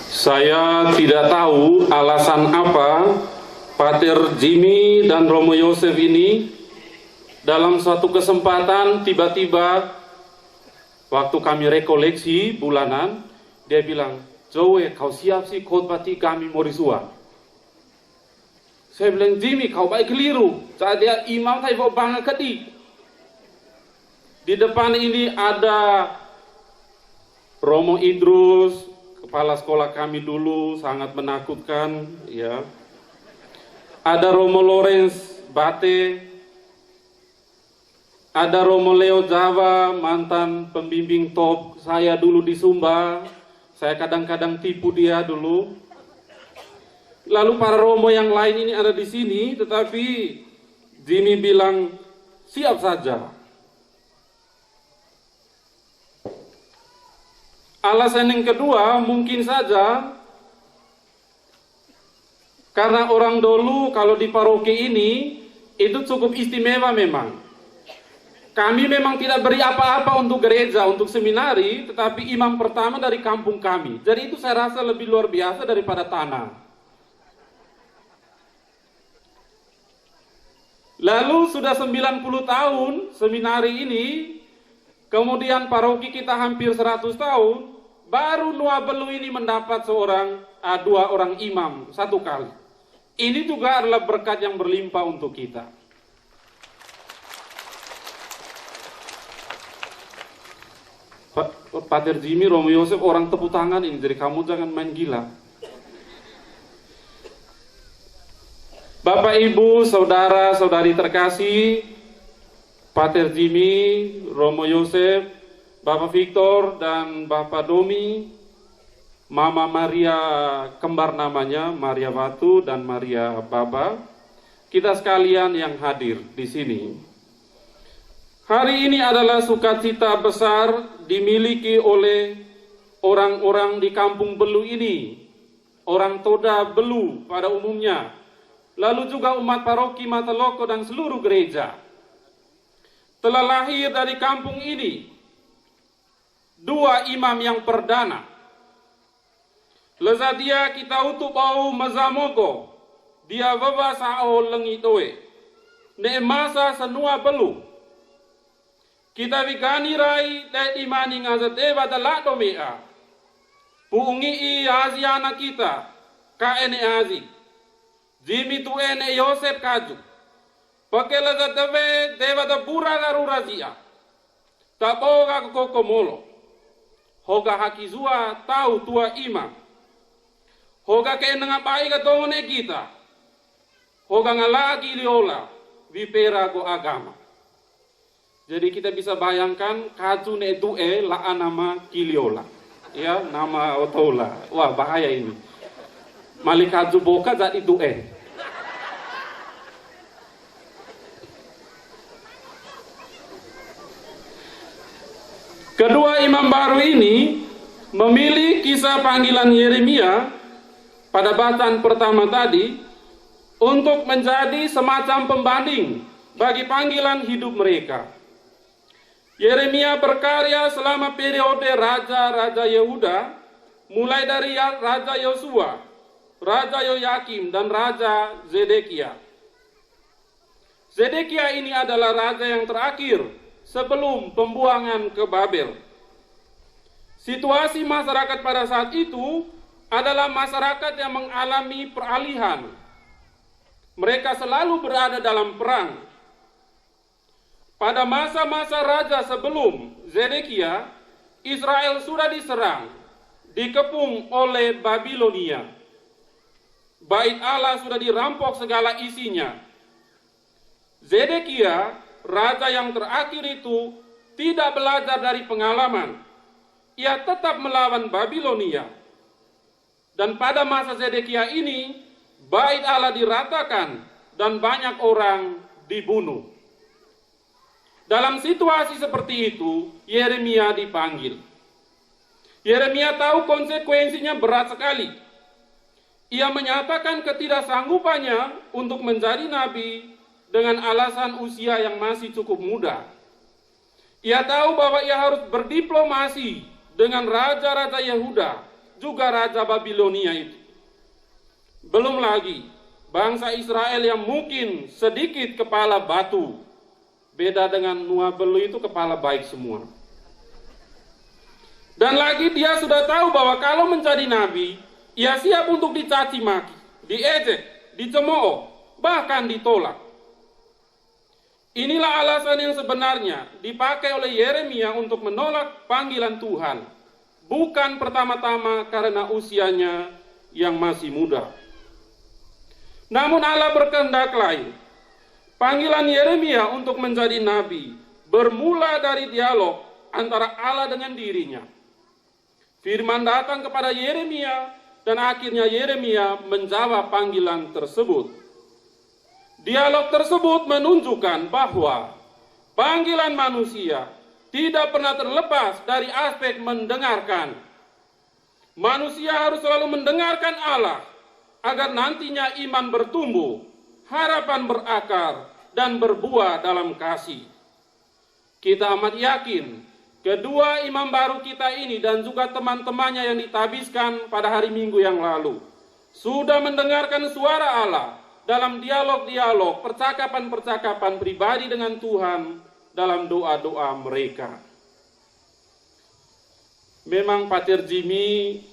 Saya tidak tahu alasan apa Pater Jimmy dan Romo Yosef ini dalam suatu kesempatan tiba-tiba waktu kami rekoleksi bulanan, dia bilang, "Joe, kau siap sih khotbah kami Morisua?" Saya bilang, "Jimmy, kau baik keliru. Saat dia imam saya bawa bangga kedi." Di depan ini ada Romo Idrus, kepala sekolah kami dulu, sangat menakutkan, ya. Ada Romo Lawrence Bate, ada Romo Leo Jawa, mantan pembimbing top saya dulu di Sumba. Saya kadang-kadang tipu dia dulu. Lalu para Romo yang lain ini ada di sini, tetapi Jimmy bilang, "Siap saja." Alasan yang kedua mungkin saja karena orang dulu kalau di paroki ini itu cukup istimewa memang. Kami memang tidak beri apa-apa untuk gereja, untuk seminari, tetapi imam pertama dari kampung kami. Jadi itu saya rasa lebih luar biasa daripada tanah. Lalu sudah 90 tahun seminari ini, kemudian paroki kita hampir 100 tahun, baru Nusa Belu ini mendapat dua orang imam satu kali. Ini juga adalah berkat yang berlimpah untuk kita. Pater Jimmy, Romo Yosef, orang tepuk tangan ini, jadi kamu jangan main gila. Bapak, Ibu, Saudara, Saudari terkasih, Pater Jimmy, Romo Yosef, Bapak Victor, dan Bapak Domi, Mama Maria, kembar namanya, Maria Watu dan Maria Baba, kita sekalian yang hadir di sini. Hari ini adalah sukacita besar dimiliki oleh orang-orang di kampung Belu ini, orang Toda Belu pada umumnya, lalu juga umat paroki Mateloko dan seluruh gereja. Telah lahir dari kampung ini dua imam yang perdana. Lezadia kita utup au mazamogo, dia baba sao lengitoe, ne masa senua Belu. Kita vigani rai dan imani ngazate badala domea. Puungi i aziana kita, kaene azi. Jimmy tu ene Yosef kaju. Pakela zatave deva da pura garurazia. Tapoga kokomolo. Hoga hakizua tau tua ima. Hoga kene ngapai katone kita. Hoga ngalagi liola vipera go agama. Jadi kita bisa bayangkan kaju ne due la nama kiliola. Ya, nama otola. Wah, bahaya ini. Malik kaju boka jadi due. Kedua imam baru ini memilih kisah panggilan Yeremia pada bacaan pertama tadi untuk menjadi semacam pembanding bagi panggilan hidup mereka. Yeremia berkarya selama periode Raja-Raja Yehuda, mulai dari Raja Yosua, Raja Yoyakim, dan Raja Zedekia. Zedekia ini adalah raja yang terakhir sebelum pembuangan ke Babel. Situasi masyarakat pada saat itu adalah masyarakat yang mengalami peralihan. Mereka selalu berada dalam perang. Pada masa-masa raja sebelum Zedekia, Israel sudah diserang, dikepung oleh Babilonia. Bait Allah sudah dirampok segala isinya. Zedekia, raja yang terakhir itu, tidak belajar dari pengalaman. Ia tetap melawan Babilonia. Dan pada masa Zedekia ini, bait Allah diratakan dan banyak orang dibunuh. Dalam situasi seperti itu, Yeremia dipanggil. Yeremia tahu konsekuensinya berat sekali. Ia menyatakan ketidaksanggupannya untuk menjadi nabi dengan alasan usia yang masih cukup muda. Ia tahu bahwa ia harus berdiplomasi dengan raja-raja Yehuda juga Raja Babilonia itu. Belum lagi bangsa Israel yang mungkin sedikit kepala batu. Beda dengan Nuah Belu itu kepala baik semua. Dan lagi dia sudah tahu bahwa kalau menjadi nabi, ia siap untuk dicaci maki, diejek, dicemooh, bahkan ditolak. Inilah alasan yang sebenarnya dipakai oleh Yeremia untuk menolak panggilan Tuhan. Bukan pertama-tama karena usianya yang masih muda. Namun Allah berkehendak lain. Panggilan Yeremia untuk menjadi nabi bermula dari dialog antara Allah dengan dirinya. Firman datang kepada Yeremia dan akhirnya Yeremia menjawab panggilan tersebut. Dialog tersebut menunjukkan bahwa panggilan manusia tidak pernah terlepas dari aspek mendengarkan. Manusia harus selalu mendengarkan Allah agar nantinya iman bertumbuh, harapan berakar, dan berbuah dalam kasih. Kita amat yakin kedua imam baru kita ini dan juga teman-temannya yang ditabiskan pada hari Minggu yang lalu sudah mendengarkan suara Allah dalam dialog-dialog, percakapan-percakapan pribadi dengan Tuhan dalam doa-doa mereka. Memang Pater Jimmy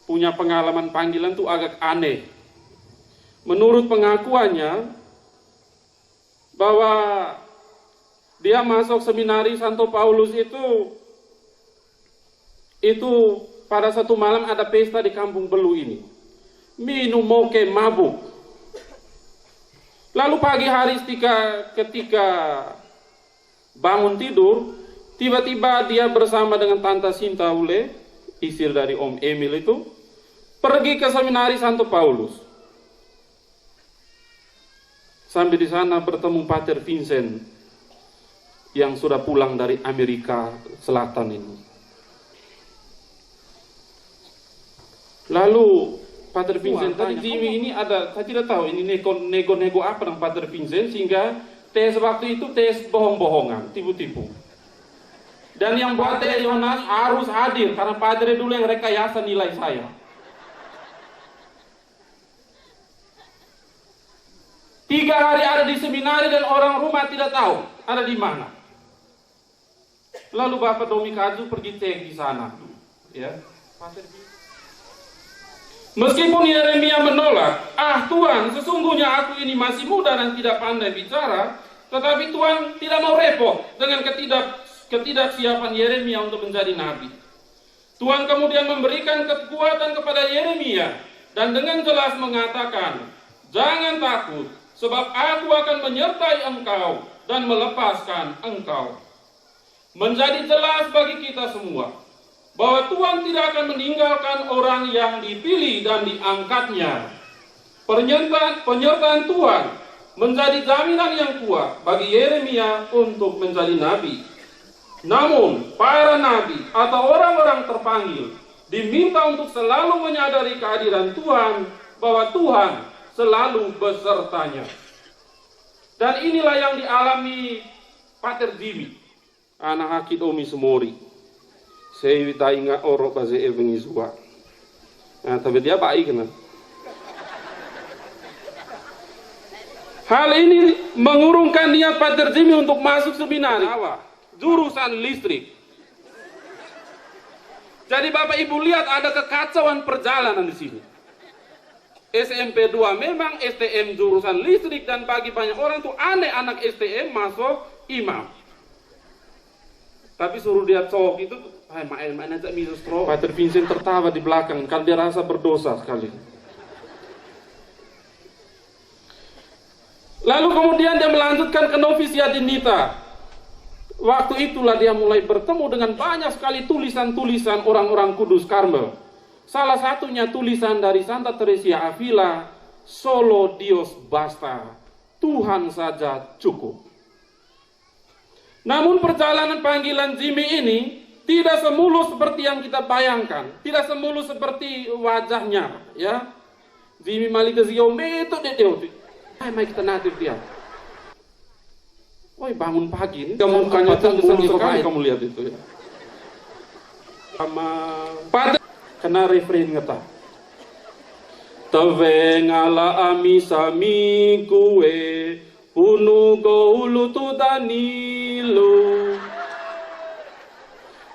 punya pengalaman panggilan itu agak aneh. Menurut pengakuannya, bahwa dia masuk seminari Santo Paulus itu pada satu malam ada pesta di Kampung Belu ini. Minum moke mabuk. Lalu pagi hari ketika bangun tidur, tiba-tiba dia bersama dengan Tante Sinta Ule, istri dari Om Emil itu, pergi ke seminari Santo Paulus. Sampai di sana bertemu Pater Vincent yang sudah pulang dari Amerika Selatan ini. Lalu Pater Vincent tadi Jimmy ini ada, saya tidak tahu ini nego-nego apa dengan Pater Vincent sehingga tes waktu itu tes bohong-bohongan, tipu-tipu. Dan yang buat tes Yonas harus hadir karena Padre dulu yang rekayasa nilai saya. Tiga hari ada di seminari dan orang rumah tidak tahu ada di mana. Lalu Bapak Domikazu pergi cek di sana. Ya. Meskipun Yeremia menolak, Tuhan, sesungguhnya aku ini masih muda dan tidak pandai bicara, tetapi Tuhan tidak mau repot dengan ketidaksiapan Yeremia untuk menjadi nabi. Tuhan kemudian memberikan kekuatan kepada Yeremia dan dengan jelas mengatakan, jangan takut, sebab aku akan menyertai engkau dan melepaskan engkau. Menjadi jelas bagi kita semua bahwa Tuhan tidak akan meninggalkan orang yang dipilih dan diangkatnya. Penyertaan Tuhan menjadi jaminan yang kuat bagi Yeremia untuk menjadi nabi. Namun, para nabi atau orang-orang terpanggil diminta untuk selalu menyadari kehadiran Tuhan, bahwa Tuhan selalu besertanya. Dan inilah yang dialami Pater Jimmy, anak Hakit Omi Sumori. Saya ingat orang bahasa Evengizua. Nah, tapi dia baik kan? Hal ini mengurungkan niat Pater Jimmy untuk masuk seminari jurusan listrik. Jadi Bapak Ibu lihat ada kekacauan perjalanan di sini. SMP 2 memang STM jurusan listrik dan bagi banyak orang itu aneh anak STM masuk imam. Tapi suruh dia cowok itu, main aja minus pro. Pater Vincent tertawa di belakang karena dia rasa berdosa sekali. Lalu kemudian dia melanjutkan ke novisiat di Nita. Waktu itulah dia mulai bertemu dengan banyak sekali tulisan-tulisan orang-orang kudus Karmel. Salah satunya tulisan dari Santa Teresia Avila, Solo Dios basta, Tuhan saja cukup. Namun perjalanan panggilan Jimmy ini tidak semulus seperti yang kita bayangkan, tidak semulus seperti wajahnya, ya. Jimmy Malikazio itu dia. Mai kita natif dia. Woi bangun pagi ini, kamu mukanya tergesa sekali kamu lihat itu ya. Sama Kena refrain ngeta. Teve ngala ami sami kue unu go ulu tu danilo.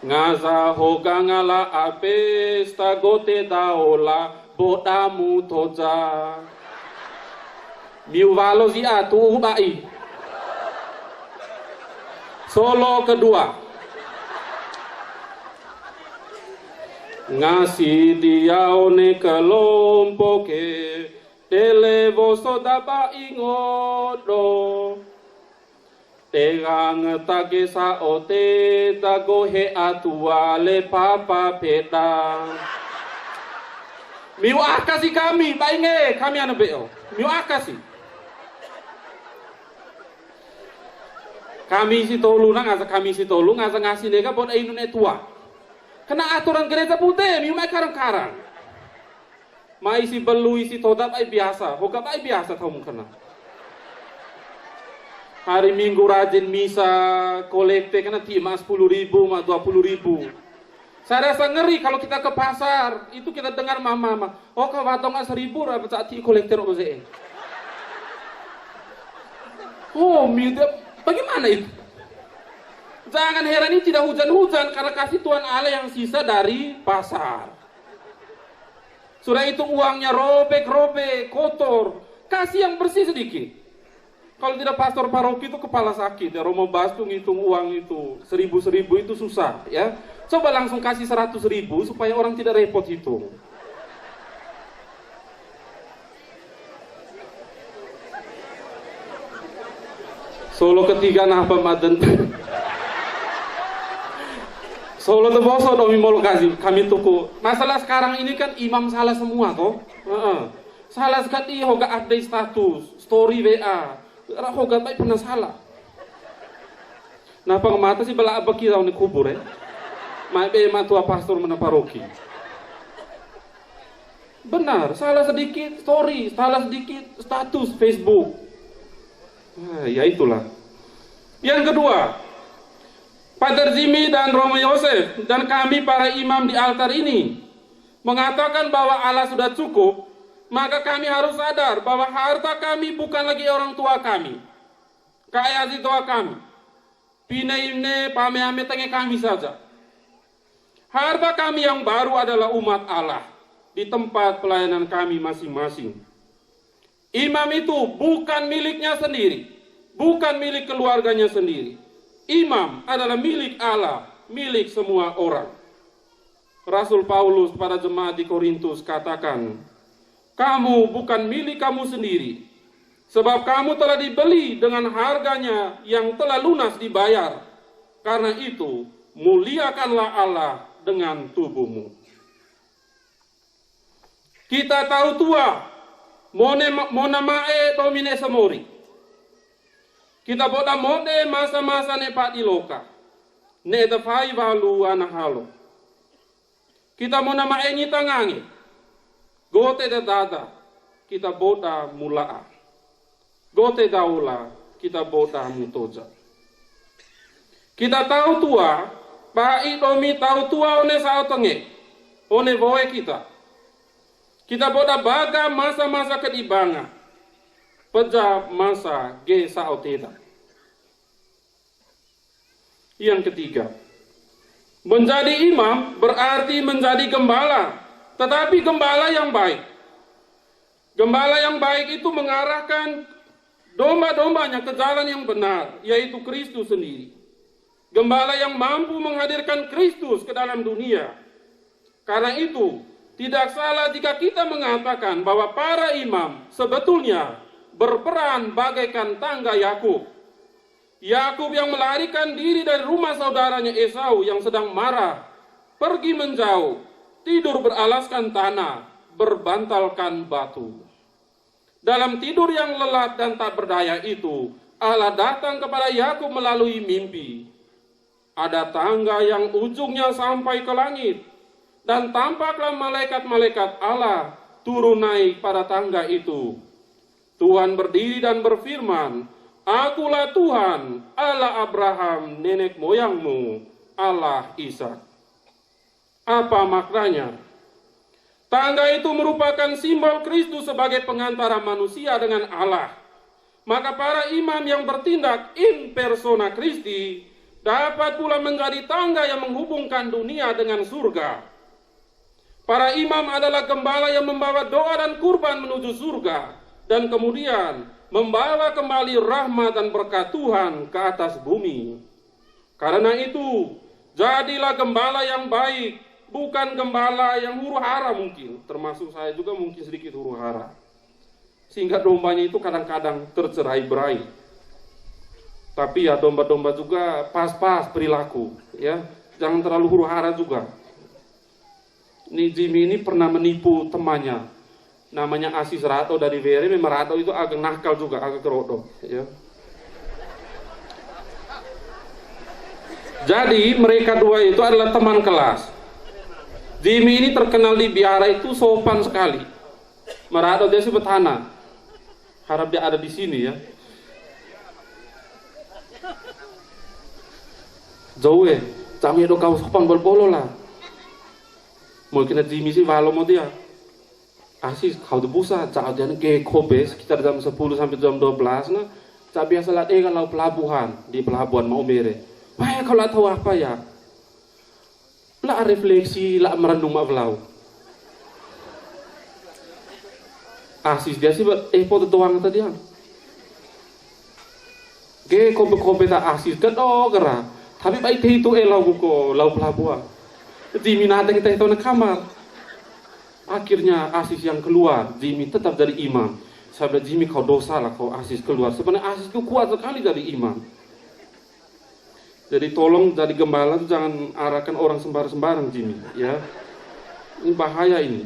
Ngaza hoga ngala ape stagote daola bodamu toja. Miu valo si atu ubai. Solo kedua. Ngasi dia one kelompoke televo sodaba ingodo tegang tage sa ote tago he atua le papa peta miu akasi kami bainge kami anu beo miu akasi kami si tolu nang asa kami si tolu ngasa ngasi nega bon inune tua. Kena aturan gereja putih, miu mai karang-karang. Mai si belu isi todat ai biasa, hogat ai biasa kamu kena. Hari Minggu rajin misa, kolekte kena timah 10.000, mah 20.000. Saya rasa ngeri kalau kita ke pasar, itu kita dengar mama, oh kawatong 1.000 apa saat kolekte oze. Oh, bagaimana itu? Jangan heran ini tidak hujan-hujan karena kasih Tuhan Allah yang sisa dari pasar. Sudah itu uangnya robek-robek, kotor, kasih yang bersih sedikit. Kalau tidak pastor paroki itu kepala sakit ya, Romo Bastu ngitung uang itu 1.000 itu susah ya. Coba langsung kasih 100.000 supaya orang tidak repot hitung. Solo ketiga nah pemaden. Solo tuh bosok domi mau kasih kami tuku. Masalah sekarang ini kan imam salah semua toh. Salah sekali hoga update status, story WA. Hoga baik pernah salah. Nah pengemata sih bela abaki tahu nih kubur ya. Mai matua pastor mana paroki. Benar, salah sedikit story, salah sedikit status Facebook. Ya itulah. Yang kedua, Pater Jimmy dan Romo Yosef dan kami para imam di altar ini mengatakan bahwa Allah sudah cukup, maka kami harus sadar bahwa harta kami bukan lagi orang tua kami, kaya si tua kami, pinaimne pameame tenge kami saja. Harta kami yang baru adalah umat Allah di tempat pelayanan kami masing-masing. Imam itu bukan miliknya sendiri, bukan milik keluarganya sendiri. Imam adalah milik Allah, milik semua orang. Rasul Paulus pada jemaat di Korintus katakan, kamu bukan milik kamu sendiri, sebab kamu telah dibeli dengan harganya yang telah lunas dibayar. Karena itu, muliakanlah Allah dengan tubuhmu. Kita tahu tua, mona mae domine semori. Kita boda mode masa-masa ne padi loka. Ne tafai valu anahalo. Kita mona mae ni tangangi. Gote da dada. Kita boda mulaa. Gote daula. Kita boda mutoja. Kita tahu tua. Pai domi tahu tua one sao tenge. One voe kita. Kita boda baga masa-masa kedibanga. Peja masa ge sao tidak. Yang ketiga, menjadi imam berarti menjadi gembala, tetapi gembala yang baik. Gembala yang baik itu mengarahkan domba-dombanya ke jalan yang benar, yaitu Kristus sendiri. Gembala yang mampu menghadirkan Kristus ke dalam dunia. Karena itu, tidak salah jika kita mengatakan bahwa para imam sebetulnya berperan bagaikan tangga Yakub. Yakub yang melarikan diri dari rumah saudaranya Esau yang sedang marah, pergi menjauh, tidur beralaskan tanah, berbantalkan batu. Dalam tidur yang lelap dan tak berdaya itu, Allah datang kepada Yakub melalui mimpi. Ada tangga yang ujungnya sampai ke langit, dan tampaklah malaikat-malaikat Allah turun naik pada tangga itu. Tuhan berdiri dan berfirman, akulah Tuhan, Allah Abraham, nenek moyangmu, Allah Ishak. Apa maknanya? Tangga itu merupakan simbol Kristus sebagai pengantara manusia dengan Allah. Maka para imam yang bertindak in persona Christi dapat pula menjadi tangga yang menghubungkan dunia dengan surga. Para imam adalah gembala yang membawa doa dan kurban menuju surga, dan kemudian membawa kembali rahmat dan berkat Tuhan ke atas bumi. Karena itu, jadilah gembala yang baik, bukan gembala yang huru-hara mungkin. Termasuk saya juga mungkin sedikit huru-hara. Sehingga dombanya itu kadang-kadang tercerai-berai. Tapi ya domba-domba juga pas-pas perilaku, ya. Jangan terlalu huru-hara juga. Ini Jimmy ini pernah menipu temannya. Namanya Asis Rato dari Vere. Memang Rato itu agak nakal juga, agak kerodok, ya. Jadi mereka dua itu adalah teman kelas. Jimmy ini terkenal di biara itu sopan sekali. Merado dia sebut Hana. Harap dia ada di sini ya. Jauh kami itu kau sopan bol-bolo lah. Mungkin Jimmy sih walau mau dia. Asis kau debusa, cak jangan ke Kobe sekitar jam 10 sampai jam 12 nah. Cak biasa lah kalau pelabuhan di pelabuhan Maumere. Wah kalau tahu apa ya? Lah refleksi, lah merenung mavlau. Asis dia sih foto doang tadi yang. Ge kobe tak asis kan kera. Tapi baik itu lau buko lau pelabuhan. Jimmy nate kita itu nak kamar. Akhirnya Asis yang keluar, Jimmy tetap jadi imam. Saya bilang Jimmy kau dosa lah kau Asis keluar. Sebenarnya Asis itu kuat sekali jadi imam. Jadi tolong jadi gembala itu jangan arahkan orang sembarang Jimmy, ya. Ini bahaya ini.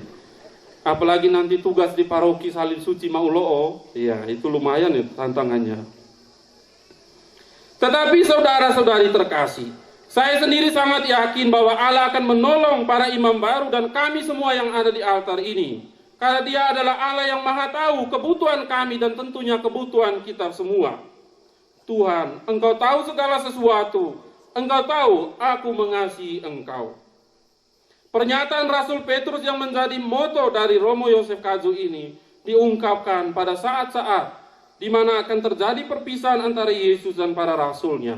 Apalagi nanti tugas di paroki Salin Suci Mauloo, ya itu lumayan ya tantangannya. Tetapi saudara-saudari terkasih, saya sendiri sangat yakin bahwa Allah akan menolong para imam baru dan kami semua yang ada di altar ini. Karena Dia adalah Allah yang Maha Tahu kebutuhan kami dan tentunya kebutuhan kita semua. Tuhan, Engkau tahu segala sesuatu. Engkau tahu aku mengasihi Engkau. Pernyataan Rasul Petrus yang menjadi moto dari Romo Yosef Kaju ini diungkapkan pada saat-saat di mana akan terjadi perpisahan antara Yesus dan para rasulnya.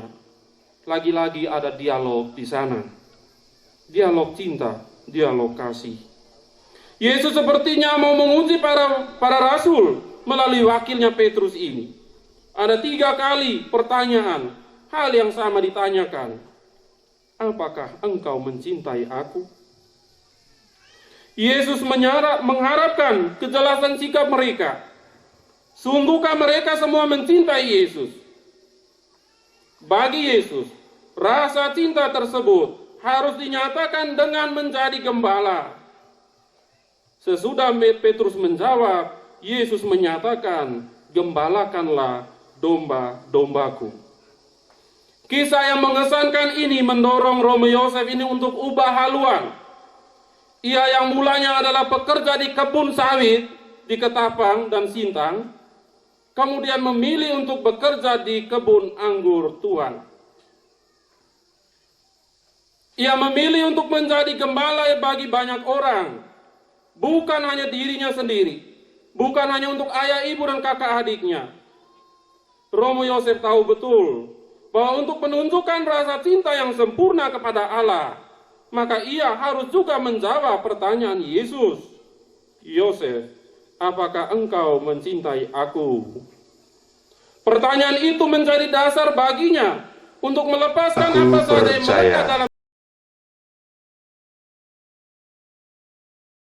Lagi-lagi ada dialog di sana. Dialog cinta, dialog kasih. Yesus sepertinya mau menguji para rasul melalui wakilnya Petrus ini. Ada 3 kali pertanyaan, hal yang sama ditanyakan. Apakah engkau mencintai aku? Yesus mengharapkan kejelasan sikap mereka. Sungguhkah mereka semua mencintai Yesus? Bagi Yesus, rasa cinta tersebut harus dinyatakan dengan menjadi gembala. Sesudah Petrus menjawab, Yesus menyatakan, gembalakanlah domba-dombaku. Kisah yang mengesankan ini mendorong Romo Yosef ini untuk ubah haluan. Ia yang mulanya adalah pekerja di kebun sawit di Ketapang dan Sintang, kemudian memilih untuk bekerja di kebun anggur Tuhan. Ia memilih untuk menjadi gembala bagi banyak orang, bukan hanya dirinya sendiri, bukan hanya untuk ayah, ibu, dan kakak adiknya. Romo Yosef tahu betul bahwa untuk menunjukkan rasa cinta yang sempurna kepada Allah, maka ia harus juga menjawab pertanyaan Yesus. Yosef, apakah engkau mencintai aku? Pertanyaan itu menjadi dasar baginya untuk melepaskan apa saja yang mereka dalam